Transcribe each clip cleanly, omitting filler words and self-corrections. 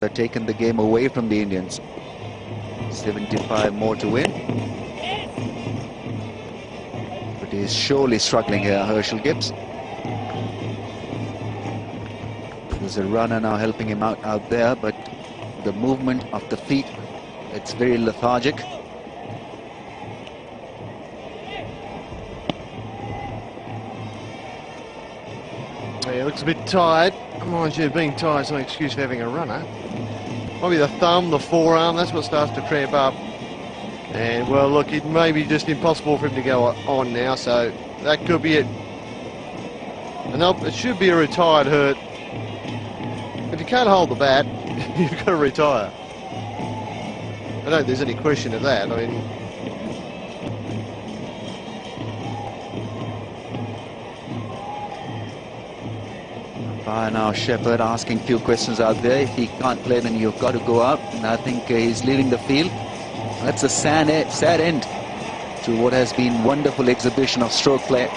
taken the game away from the Indians. 75 more to win. But he's surely struggling here, Herschelle Gibbs. There's a runner now helping him out there, but the movement of the feet, it's very lethargic. Yeah, looks a bit tired. Mind you, being tired is no excuse for having a runner. Probably the thumb, the forearm, that's what starts to cramp up. And, well, look, it may be just impossible for him to go on now, so that could be it. And it should be a retired hurt. If you can't hold the bat, you've got to retire. I don't think there's any question of that. I mean, By now, Shepherd asking a few questions out there. If he can't play, then you've got to go out. And I think he's leaving the field. That's a sad end to what has been wonderful exhibition of stroke play.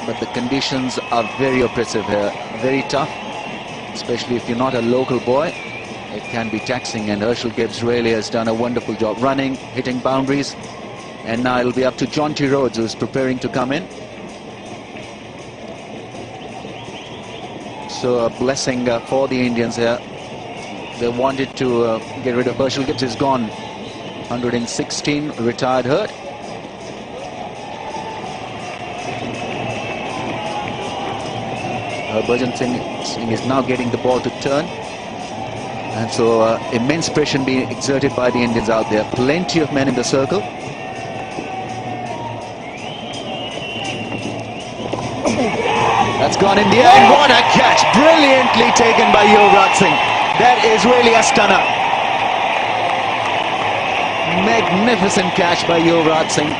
But the conditions are very oppressive here, very tough. Especially if you're not a local boy, it can be taxing. And Herschelle Gibbs really has done a wonderful job running, hitting boundaries. And now it'll be up to Jonty Rhodes, who's preparing to come in. So a blessing for the Indians here. They wanted to get rid of Herschelle Gibbs. He's gone. 116, retired hurt. Harbhajan Singh is now getting the ball to turn. And so immense pressure being exerted by the Indians out there. Plenty of men in the circle. That's gone in the air, and what a catch! Brilliantly taken by Yuvraj Singh. That is really a stunner. Magnificent catch by Yuvraj Singh.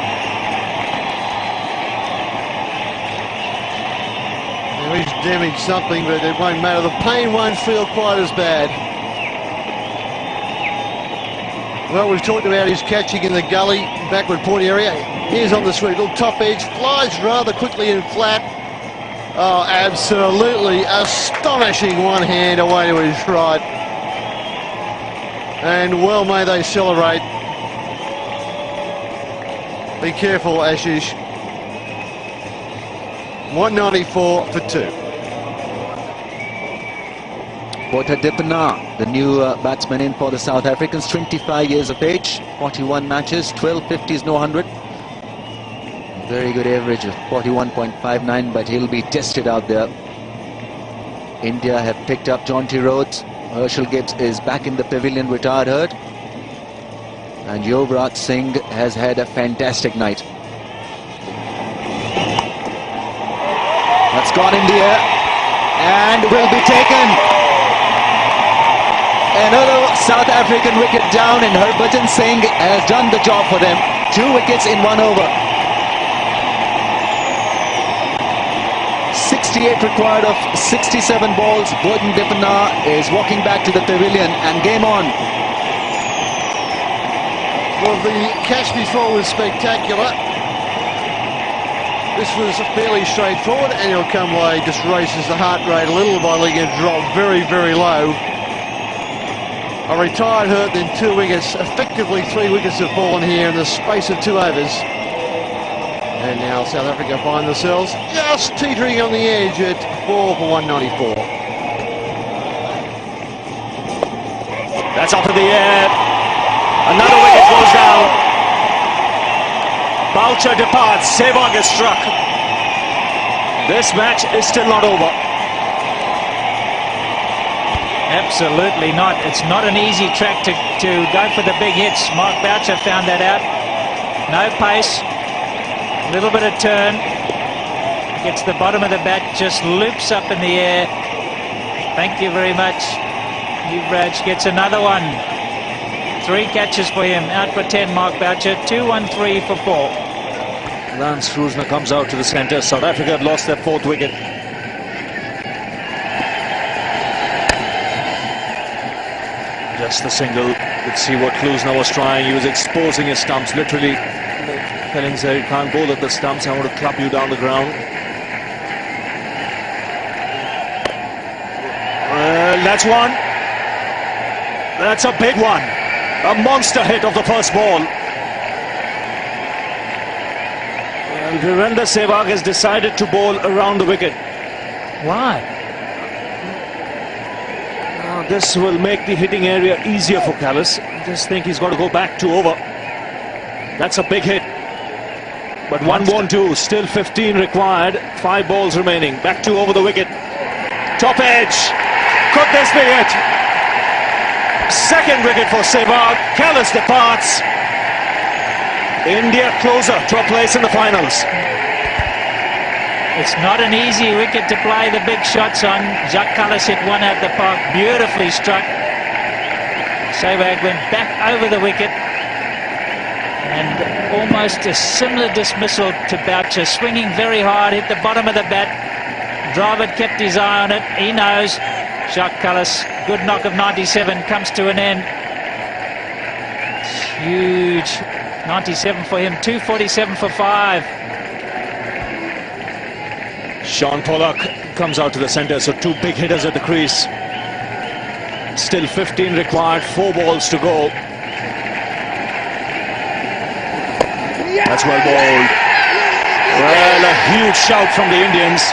he's damaged something, but it won't matter. The pain won't feel quite as bad. Well, we've talked about his catching in the gully, backward point area. Here's on the sweet little top edge, flies rather quickly and flat. Oh, absolutely astonishing one hand away to his right. And well may they celebrate. Be careful, Ashish. 194 for 2. Botha Dipana, the new batsman in for the South Africans, 25 years of age, 41 matches, 12 50s, no 100. Very good average of 41.59, but he'll be tested out there. India have picked up Jonty Rhodes. Herschelle Gibbs is back in the pavilion, retired hurt. And Yuvraj Singh has had a fantastic night. That's gone in the air and will be taken. Another South African wicket down, and Harbhajan Singh has done the job for them. 2 wickets in 1 over. 68 required of 67 balls. Botha Dipana is walking back to the pavilion, and game on. Well, the catch before was spectacular. This was fairly straightforward. Anil Kumble just races the heart rate a little by letting it drop very, very low. A retired hurt, then 2 wickets. Effectively 3 wickets have fallen here in the space of 2 overs. And now South Africa find themselves just teetering on the edge at 4 for 194. That's up in the air. Another wicket goes down. Boucher departs. Sehwag is struck. This match is still not over. Absolutely not. It's not an easy track to go for the big hits. Mark Boucher found that out. No pace. A little bit of turn. Gets the bottom of the bat, just loops up in the air. Thank you very much. Yuvraj gets another one. 3 catches for him. Out for 10, Mark Boucher. 2-1-3 for 4. Lance Krusner comes out to the centre. South Africa had lost their 4th wicket. Just the single. Let's see what Krusner was trying. He was exposing his stumps, literally telling Zaid, you can't bowl at the stumps, I want to club you down the ground. That's one. That's a big one. A monster hit of the first ball. And Virender Sehwag has decided to bowl around the wicket. Why? Now this will make the hitting area easier for Kallis. I just think he's got to go back to over. That's a big hit. But one won't do. Still 15 required. 5 balls remaining. Back to over the wicket. Top edge. Could this be it? Second wicket for Sehwag. Kallis departs. India closer to a place in the finals. It's not an easy wicket to play the big shots on. Jacques Kallis hit one out the park, beautifully struck. Sehwag went back over the wicket, and almost a similar dismissal to Boucher, swinging very hard, hit the bottom of the bat. Dravid kept his eye on it. He knows. Jacques Kallis, good knock of 97, comes to an end. Huge 97 for him, 247 for 5. Sean Pollock comes out to the centre, so 2 big hitters at the crease. Still 15 required, 4 balls to go. That's well bowled. Well, a huge shout from the Indians,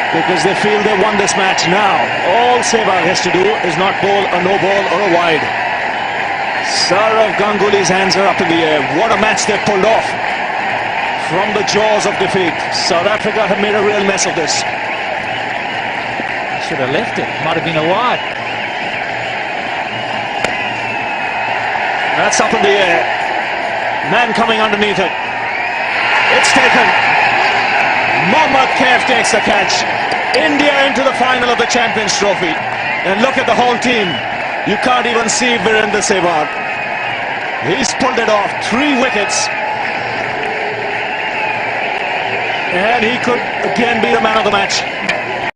because they feel they won this match now. All Sehwag has to do is not bowl a no ball or a wide. Sourav Ganguly's hands are up in the air. What a match they've pulled off. From the jaws of defeat, South Africa have made a real mess of this. Should have left it. Might have been a wide. That's up in the air. Man coming underneath it. It's taken. Mohammad Kaif takes the catch. India into the final of the Champions Trophy. And look at the whole team. You can't even see Virender Sehwag. He's pulled it off. 3 wickets. And he could again be the man of the match.